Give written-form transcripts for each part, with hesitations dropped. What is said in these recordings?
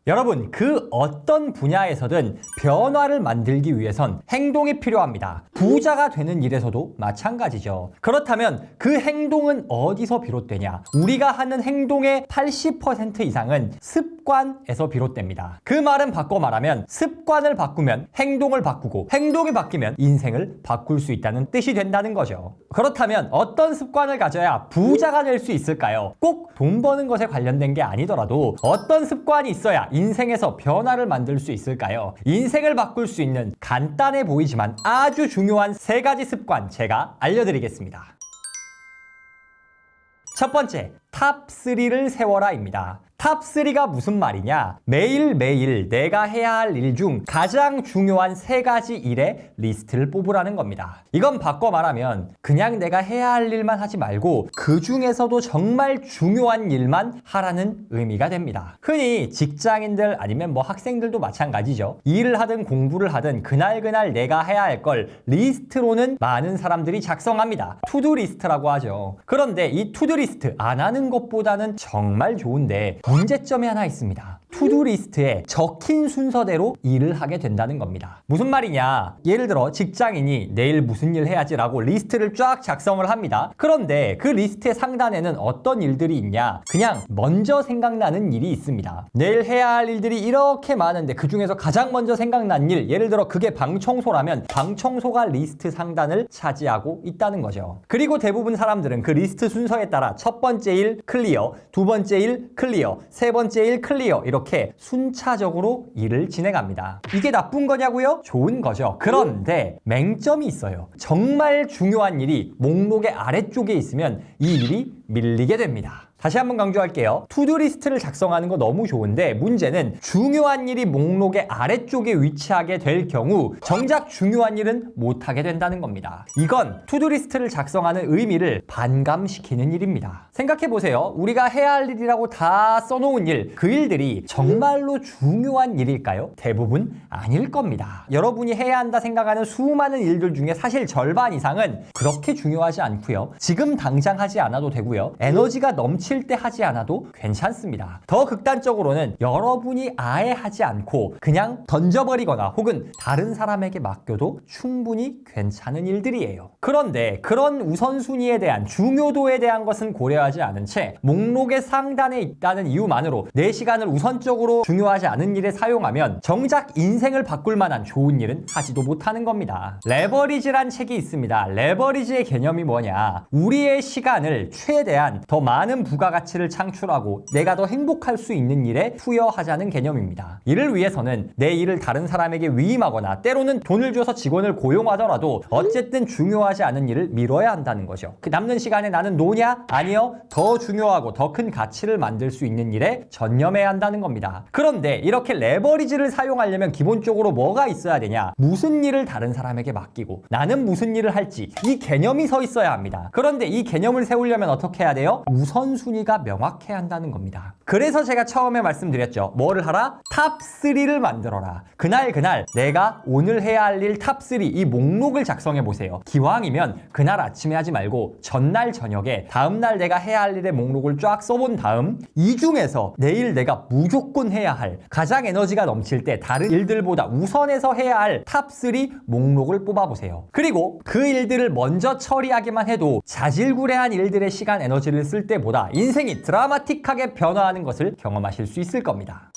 여러분, 그 어떤 분야에서든 변화를 만들기 위해선 행동이 필요합니다. 부자가 되는 일에서도 마찬가지죠. 그렇다면 그 행동은 어디서 비롯되냐? 우리가 하는 행동의 80% 이상은 습관에서 비롯됩니다. 그 말은 바꿔 말하면 습관을 바꾸면 행동을 바꾸고 행동이 바뀌면 인생을 바꿀 수 있다는 뜻이 된다는 거죠. 그렇다면 어떤 습관을 가져야 부자가 될 수 있을까요? 꼭 돈 버는 것에 관련된 게 아니더라도 어떤 습관이 있어야 인생에서 변화를 만들 수 있을까요? 인생을 바꿀 수 있는 간단해 보이지만 아주 중요한 3가지 습관 제가 알려드리겠습니다. 첫 번째, 탑3를 세워라입니다. 탑3가 무슨 말이냐? 매일매일 내가 해야 할 일 중 가장 중요한 3가지 일의 리스트를 뽑으라는 겁니다. 이건 바꿔 말하면 그냥 내가 해야 할 일만 하지 말고 그 중에서도 정말 중요한 일만 하라는 의미가 됩니다. 흔히 직장인들 아니면 학생들도 마찬가지죠. 일을 하든 공부를 하든 그날 내가 해야 할 걸 리스트로는 많은 사람들이 작성합니다. 투두 리스트라고 하죠. 그런데 이 투두 리스트 안 하는 것보다는 정말 좋은데 문제점이 하나 있습니다. 투두 리스트에 적힌 순서대로 일을 하게 된다는 겁니다. 무슨 말이냐? 예를 들어 직장인이 내일 무슨 일 해야지라고 리스트를 쫙 작성을 합니다. 그런데 그 리스트의 상단에는 어떤 일들이 있냐? 그냥 먼저 생각나는 일이 있습니다. 내일 해야 할 일들이 이렇게 많은데 그 중에서 가장 먼저 생각난 일, 예를 들어 그게 방 청소라면 방 청소가 리스트 상단을 차지하고 있다는 거죠. 그리고 대부분 사람들은 그 리스트 순서에 따라 첫 번째 일 클리어, 두 번째 일 클리어, 세 번째 일 클리어 이렇게 순차적으로 일을 진행합니다. 이게 나쁜 거냐고요? 좋은 거죠. 그런데 맹점이 있어요. 정말 중요한 일이 목록의 아래쪽에 있으면 이 일이 밀리게 됩니다. 다시 한번 강조할게요. 투두 리스트를 작성하는 거 너무 좋은데 문제는 중요한 일이 목록의 아래쪽에 위치하게 될 경우 정작 중요한 일은 못하게 된다는 겁니다. 이건 투두 리스트를 작성하는 의미를 반감시키는 일입니다. 생각해보세요. 우리가 해야 할 일이라고 다 써놓은 일, 그 일들이 정말로 중요한 일일까요? 대부분 아닐 겁니다. 여러분이 해야 한다 생각하는 수많은 일들 중에 사실 절반 이상은 그렇게 중요하지 않고요. 지금 당장 하지 않아도 되고요. 에너지가 넘칠 때 하지 않아도 괜찮습니다. 더 극단적으로는 여러분이 아예 하지 않고 그냥 던져버리거나 혹은 다른 사람에게 맡겨도 충분히 괜찮은 일들이에요. 그런데 그런 우선순위에 대한 중요도에 대한 것은 고려하지 않은 채 목록의 상단에 있다는 이유만으로 내 시간을 우선적으로 중요하지 않은 일에 사용하면 정작 인생을 바꿀 만한 좋은 일은 하지도 못하는 겁니다. 레버리지란 책이 있습니다. 레버리지의 개념이 뭐냐? 우리의 시간을 최대한 더 많은 부가가치를 창출하고 내가 더 행복할 수 있는 일에 투여하자는 개념입니다. 이를 위해서는 내 일을 다른 사람에게 위임하거나 때로는 돈을 줘서 직원을 고용하더라도 어쨌든 중요하지 않은 일을 미뤄야 한다는 거죠. 그 남는 시간에 나는 노냐? 아니요. 더 중요하고 더 큰 가치를 만들 수 있는 일에 전념해야 한다는 겁니다. 그런데 이렇게 레버리지를 사용하려면 기본적으로 뭐가 있어야 되냐? 무슨 일을 다른 사람에게 맡기고 나는 무슨 일을 할지 이 개념이 서 있어야 합니다. 그런데 이 개념을 세우려면 어떻게 해야 돼요? 우선순위가 명확해야 한다는 겁니다. 그래서 제가 처음에 말씀드렸죠. 뭐를 하라? 탑3를 만들어라. 그날 내가 오늘 해야 할 일 탑3 이 목록을 작성해 보세요. 기왕이면 그날 아침에 하지 말고 전날 저녁에 다음날 내가 해야 할 일의 목록을 쫙 써본 다음 이 중에서 내일 내가 무조건 해야 할 가장 에너지가 넘칠 때 다른 일들보다 우선해서 해야 할 탑3 목록을 뽑아보세요. 그리고 그 일들을 먼저 처리하기만 해도 자질구레한 일들의 시간 에너지를 쓸 때보다 인생이 드라마틱하게 변화하는 것을 경험하실 수 있을 겁니다.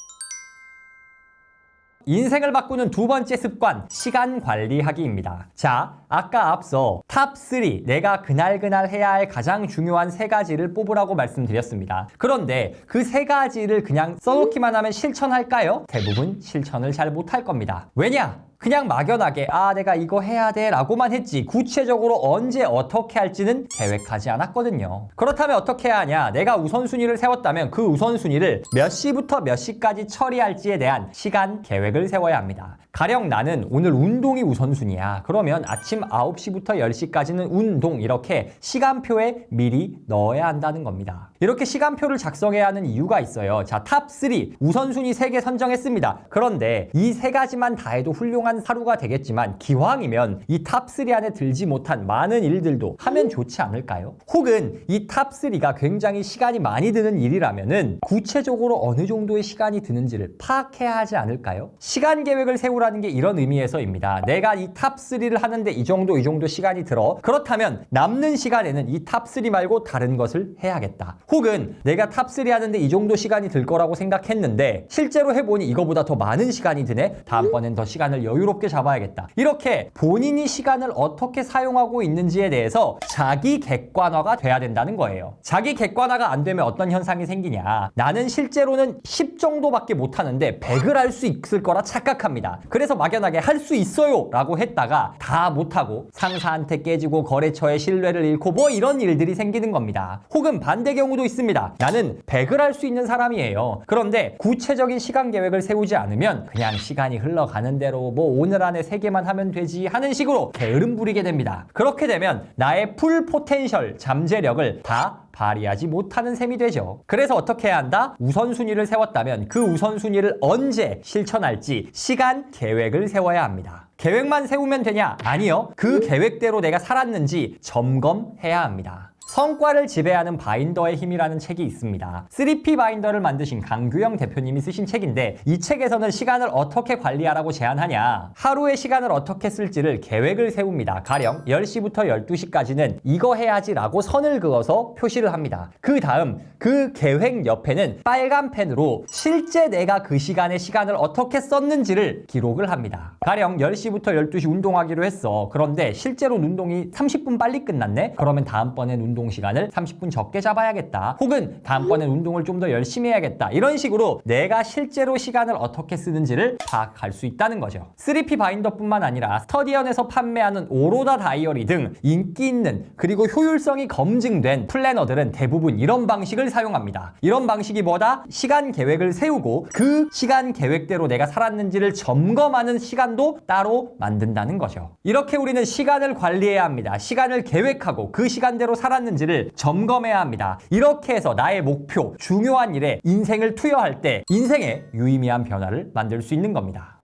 인생을 바꾸는 두 번째 습관, 시간 관리하기입니다. 자, 아까 앞서 탑3, 내가 그날 해야 할 가장 중요한 3가지를 뽑으라고 말씀드렸습니다. 그런데 그 3가지를 그냥 써놓기만 하면 실천할까요? 대부분 실천을 잘 못할 겁니다. 왜냐? 그냥 막연하게 내가 이거 해야 돼 라고만 했지 구체적으로 언제 어떻게 할지는 계획하지 않았거든요. 그렇다면 어떻게 해야 하냐? 내가 우선순위를 세웠다면 그 우선순위를 몇 시부터 몇 시까지 처리할지에 대한 시간 계획을 세워야 합니다. 가령 나는 오늘 운동이 우선순위야. 그러면 아침 9시부터 10시까지는 운동, 이렇게 시간표에 미리 넣어야 한다는 겁니다. 이렇게 시간표를 작성해야 하는 이유가 있어요. 자, 탑3 우선순위 3개 선정했습니다. 그런데 이 3가지만 다 해도 훌륭한 하루가 되겠지만 기왕이면 이 탑3 안에 들지 못한 많은 일들도 하면 좋지 않을까요? 혹은 이 탑3가 굉장히 시간이 많이 드는 일이라면은 구체적으로 어느 정도의 시간이 드는지를 파악해야 하지 않을까요? 시간 계획을 세우라는 게 이런 의미에서입니다. 내가 이 탑3를 하는데 이 정도 시간이 들어. 그렇다면 남는 시간에는 이 탑3 말고 다른 것을 해야겠다. 혹은 내가 탑3 하는데 이 정도 시간이 들 거라고 생각했는데 실제로 해보니 이거보다 더 많은 시간이 드네. 다음번엔 더 시간을 여유롭게 잡아야겠다. 이렇게 본인이 시간을 어떻게 사용하고 있는지에 대해서 자기 객관화가 돼야 된다는 거예요. 자기 객관화가 안 되면 어떤 현상이 생기냐. 나는 실제로는 10 정도밖에 못하는데 100을 할 수 있을 거라 착각합니다. 그래서 막연하게 할 수 있어요 라고 했다가 다 못하고 상사한테 깨지고 거래처의 신뢰를 잃고 뭐 이런 일들이 생기는 겁니다. 혹은 반대 경우도 있습니다. 나는 100을 할 수 있는 사람이에요. 그런데 구체적인 시간 계획을 세우지 않으면 그냥 시간이 흘러가는 대로 뭐 오늘 안에 3개만 하면 되지 하는 식으로 게으름 부리게 됩니다. 그렇게 되면 나의 풀 포텐셜 잠재력을 다 발휘하지 못하는 셈이 되죠. 그래서 어떻게 해야 한다? 우선순위를 세웠다면 그 우선순위를 언제 실천할지 시간 계획을 세워야 합니다. 계획만 세우면 되냐? 아니요. 그 계획대로 내가 살았는지 점검해야 합니다. 성과를 지배하는 바인더의 힘이라는 책이 있습니다. 3P 바인더를 만드신 강규영 대표님이 쓰신 책인데 이 책에서는 시간을 어떻게 관리하라고 제안하냐. 하루의 시간을 어떻게 쓸지를 계획을 세웁니다. 가령 10시부터 12시까지는 이거 해야지 라고 선을 그어서 표시를 합니다. 그 다음 그 계획 옆에는 빨간 펜으로 실제 내가 그 시간에 시간을 어떻게 썼는지를 기록을 합니다. 가령 10시부터 12시 운동하기로 했어. 그런데 실제로 운동이 30분 빨리 끝났네? 그러면 다음번엔 운동 시간을 30분 적게 잡아야겠다. 혹은 다음번엔 운동을 좀 더 열심히 해야겠다. 이런 식으로 내가 실제로 시간을 어떻게 쓰는지를 파악할 수 있다는 거죠. 3P 바인더뿐만 아니라 스터디언에서 판매하는 오로다 다이어리 등 인기 있는 그리고 효율성이 검증된 플래너들은 대부분 이런 방식을 사용합니다. 이런 방식이 뭐다? 시간 계획을 세우고 그 시간 계획대로 내가 살았는지를 점검하는 시간도 따로 만든다는 거죠. 이렇게 우리는 시간을 관리해야 합니다. 시간을 계획하고 그 시간대로 살았는지를 점검해야 합니다. 이렇게 해서 나의 목표, 중요한 일에 인생을 투여할 때 인생에 유의미한 변화를 만들 수 있는 겁니다.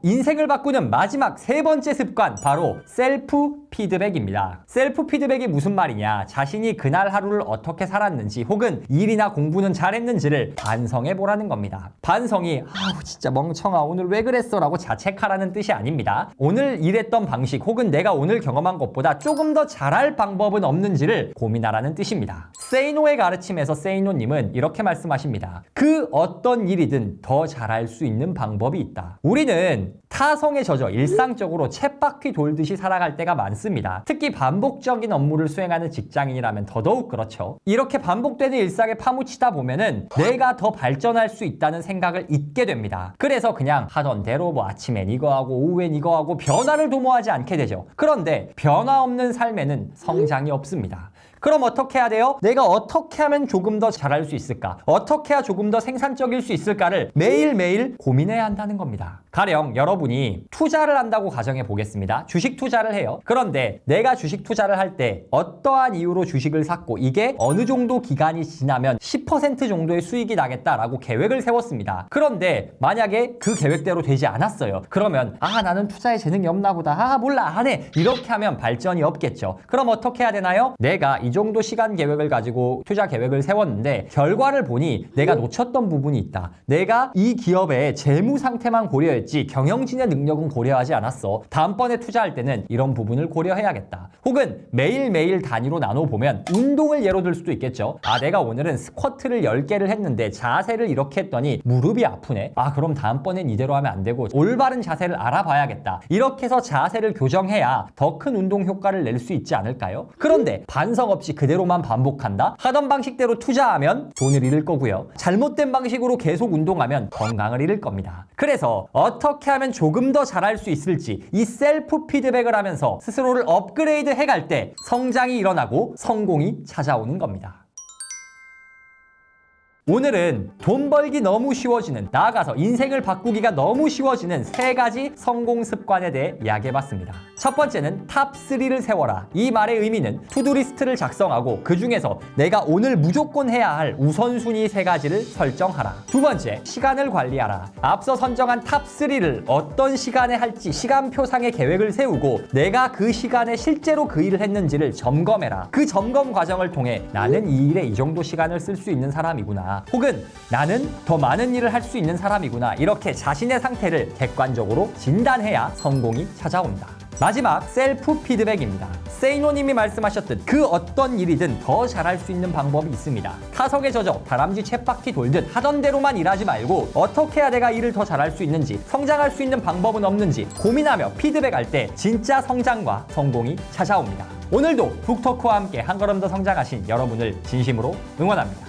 인생을 바꾸는 마지막 3번째 습관, 바로 셀프 피드백입니다. 셀프 피드백이 무슨 말이냐? 자신이 그날 하루를 어떻게 살았는지 혹은 일이나 공부는 잘했는지를 반성해 보라는 겁니다. 반성이 아우 진짜 멍청아 오늘 왜 그랬어 라고 자책하라는 뜻이 아닙니다. 오늘 일했던 방식 혹은 내가 오늘 경험한 것보다 조금 더 잘할 방법은 없는지를 고민하라는 뜻입니다. 세이노의 가르침에서 세이노님은 이렇게 말씀하십니다. 그 어떤 일이든 더 잘할 수 있는 방법이 있다. 우리는 타성에 젖어 일상적으로 쳇바퀴 돌듯이 살아갈 때가 많습니다. 특히 반복적인 업무를 수행하는 직장인이라면 더더욱 그렇죠. 이렇게 반복되는 일상에 파묻히다 보면은 내가 더 발전할 수 있다는 생각을 잊게 됩니다. 그래서 그냥 하던 대로 뭐 아침엔 이거 하고 오후엔 이거 하고 변화를 도모하지 않게 되죠. 그런데 변화 없는 삶에는 성장이 없습니다. 그럼 어떻게 해야 돼요? 내가 어떻게 하면 조금 더 잘할 수 있을까? 어떻게 해야 조금 더 생산적일 수 있을까를 매일매일 고민해야 한다는 겁니다. 가령 여러분이 투자를 한다고 가정해 보겠습니다. 주식 투자를 해요. 그런데 내가 주식 투자를 할 때 어떠한 이유로 주식을 샀고 이게 어느 정도 기간이 지나면 10% 정도의 수익이 나겠다라고 계획을 세웠습니다. 그런데 만약에 그 계획대로 되지 않았어요. 그러면 나는 투자에 재능이 없나 보다. 몰라 안 해. 이렇게 하면 발전이 없겠죠. 그럼 어떻게 해야 되나요? 내가 이 정도 시간 계획을 가지고 투자 계획을 세웠는데 결과를 보니 내가 놓쳤던 부분이 있다. 내가 이 기업의 재무 상태만 고려했지 경영진의 능력은 고려하지 않았어. 다음번에 투자할 때는 이런 부분을 고려해야겠다. 혹은 매일매일 단위로 나눠보면 운동을 예로 들 수도 있겠죠. 내가 오늘은 스쿼트를 10개를 했는데 자세를 이렇게 했더니 무릎이 아프네. 그럼 다음번엔 이대로 하면 안 되고 올바른 자세를 알아봐야겠다. 이렇게 해서 자세를 교정해야 더 큰 운동 효과를 낼 수 있지 않을까요? 그런데 반성 없이 그대로만 반복한다? 하던 방식대로 투자하면 돈을 잃을 거고요. 잘못된 방식으로 계속 운동하면 건강을 잃을 겁니다. 그래서 어떻게 하면 조금 더 잘할 수 있을지 이 셀프 피드백을 하면서 스스로를 업그레이드 해갈 때 성장이 일어나고 성공이 찾아오는 겁니다. 오늘은 돈 벌기 너무 쉬워지는, 나아가서 인생을 바꾸기가 너무 쉬워지는 3가지 성공 습관에 대해 이야기해봤습니다. 첫 번째는 탑3를 세워라. 이 말의 의미는 투두리스트를 작성하고 그 중에서 내가 오늘 무조건 해야 할 우선순위 3가지를 설정하라. 두 번째, 시간을 관리하라. 앞서 선정한 탑3를 어떤 시간에 할지 시간표상의 계획을 세우고 내가 그 시간에 실제로 그 일을 했는지를 점검해라. 그 점검 과정을 통해 나는 이 일에 이 정도 시간을 쓸 수 있는 사람이구나, 혹은 나는 더 많은 일을 할 수 있는 사람이구나, 이렇게 자신의 상태를 객관적으로 진단해야 성공이 찾아온다. 마지막, 셀프 피드백입니다. 세이노님이 말씀하셨듯 그 어떤 일이든 더 잘할 수 있는 방법이 있습니다. 타석에 젖어 다람쥐 쳇바퀴 돌듯 하던 대로만 일하지 말고 어떻게 해야 내가 일을 더 잘할 수 있는지, 성장할 수 있는 방법은 없는지 고민하며 피드백할 때 진짜 성장과 성공이 찾아옵니다. 오늘도 북토크와 함께 한 걸음 더 성장하신 여러분을 진심으로 응원합니다.